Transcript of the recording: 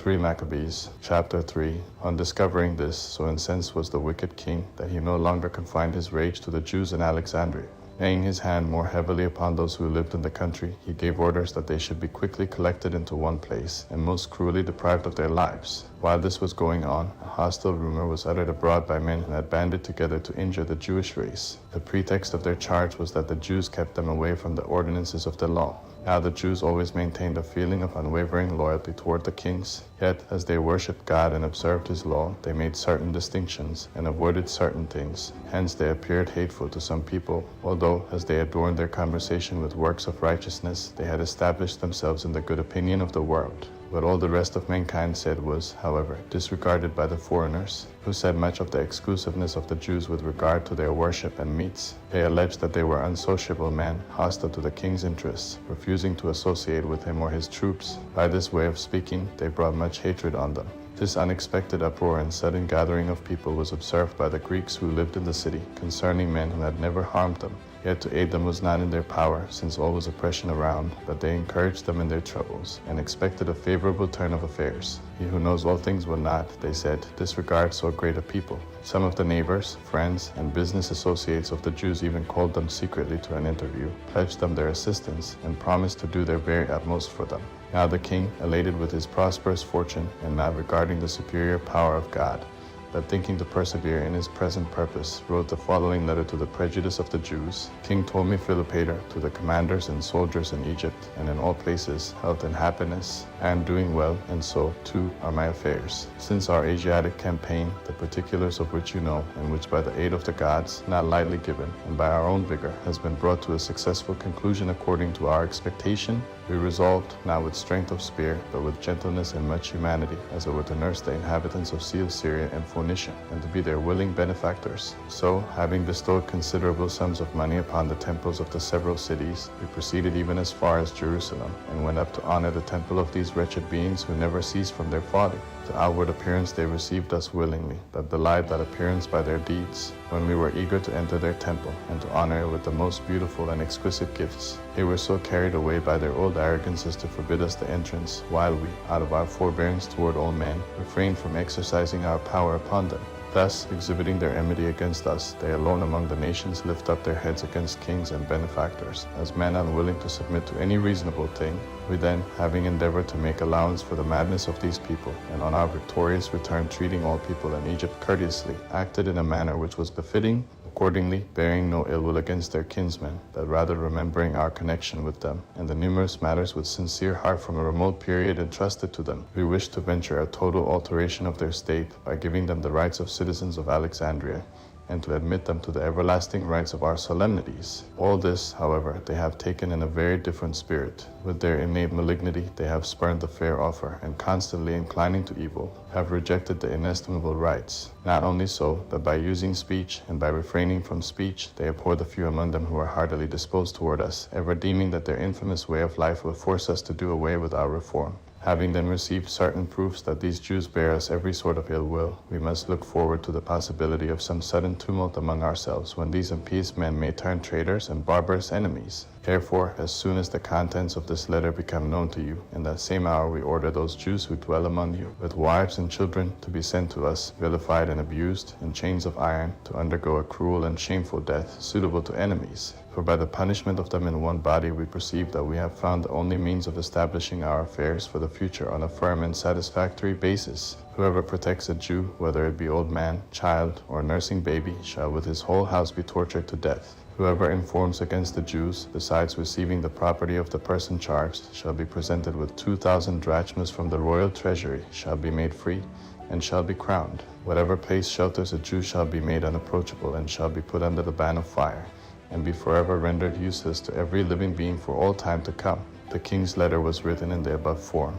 3 Maccabees, chapter 3. On discovering this, so incensed was the wicked king that he no longer confined his rage to the Jews in Alexandria. Laying his hand more heavily upon those who lived in the country, he gave orders that they should be quickly collected into one place, and most cruelly deprived of their lives. While this was going on, a hostile rumor was uttered abroad by men who had banded together to injure the Jewish race. The pretext of their charge was that the Jews kept them away from the ordinances of the law. Now the Jews always maintained a feeling of unwavering loyalty toward the kings, yet as they worshipped God and observed his law, they made certain distinctions and avoided certain things. Hence they appeared hateful to some people, although as they adorned their conversation with works of righteousness, they had established themselves in the good opinion of the world. What all the rest of mankind said was, however, disregarded by the foreigners, who said much of the exclusiveness of the Jews with regard to their worship and meats. They alleged that they were unsociable men, hostile to the king's interests, refusing to associate with him or his troops. By this way of speaking, they brought much hatred on them. This unexpected uproar and sudden gathering of people was observed by the Greeks who lived in the city, concerning men who had never harmed them. Yet to aid them was not in their power, since all was oppression around, but they encouraged them in their troubles, and expected a favorable turn of affairs. He who knows all things will not, they said, disregard so great a people. Some of the neighbors, friends, and business associates of the Jews even called them secretly to an interview, pledged them their assistance, and promised to do their very utmost for them. Now the king, elated with his prosperous fortune, and not regarding the superior power of God, but thinking to persevere in his present purpose, wrote the following letter to the prejudice of the Jews. King Ptolemy Philopater, to the commanders and soldiers in Egypt and in all places, health and happiness, and doing well, and so, too, are my affairs. Since our Asiatic campaign, the particulars of which you know, and which by the aid of the gods, not lightly given, and by our own vigor, has been brought to a successful conclusion according to our expectation, we resolved, not with strength of spear, but with gentleness and much humanity, as it were to nurse the inhabitants of Sea of Syria and Phoenicia, and to be their willing benefactors. So, having bestowed considerable sums of money upon the temples of the several cities, we proceeded even as far as Jerusalem, and went up to honor the temple of these wretched beings who never ceased from their folly. To outward appearance they received us willingly, but belied that appearance by their deeds, when we were eager to enter their temple, and to honor it with the most beautiful and exquisite gifts. They were so carried away by their old arrogance as to forbid us the entrance, while we, out of our forbearance toward all men, refrained from exercising our power upon them. Thus, exhibiting their enmity against us, they alone among the nations lift up their heads against kings and benefactors, as men unwilling to submit to any reasonable thing. We then, having endeavored to make allowance for the madness of these people, and on our victorious return treating all people in Egypt courteously, acted in a manner which was befitting, accordingly bearing no ill will against their kinsmen, but rather remembering our connection with them, and the numerous matters with sincere heart from a remote period entrusted to them, we wished to venture a total alteration of their state by giving them the rights of citizens of Alexandria, and to admit them to the everlasting rights of our solemnities. All this, however, they have taken in a very different spirit. With their innate malignity, they have spurned the fair offer, and constantly inclining to evil, have rejected the inestimable rights. Not only so, but by using speech, and by refraining from speech, they abhor the few among them who are heartily disposed toward us, ever deeming that their infamous way of life will force us to do away with our reform. Having then received certain proofs that these Jews bear us every sort of ill will, we must look forward to the possibility of some sudden tumult among ourselves, when these impious men may turn traitors and barbarous enemies. Therefore, as soon as the contents of this letter become known to you, in that same hour we order those Jews who dwell among you, with wives and children, to be sent to us, vilified and abused, in chains of iron, to undergo a cruel and shameful death, suitable to enemies. For by the punishment of them in one body we perceive that we have found the only means of establishing our affairs for the future on a firm and satisfactory basis. Whoever protects a Jew, whether it be old man, child, or nursing baby, shall with his whole house be tortured to death. Whoever informs against the Jews, besides receiving the property of the person charged, shall be presented with 2,000 drachmas from the royal treasury, shall be made free, and shall be crowned. Whatever place shelters a Jew shall be made unapproachable, and shall be put under the ban of fire, and be forever rendered useless to every living being for all time to come. The king's letter was written in the above form.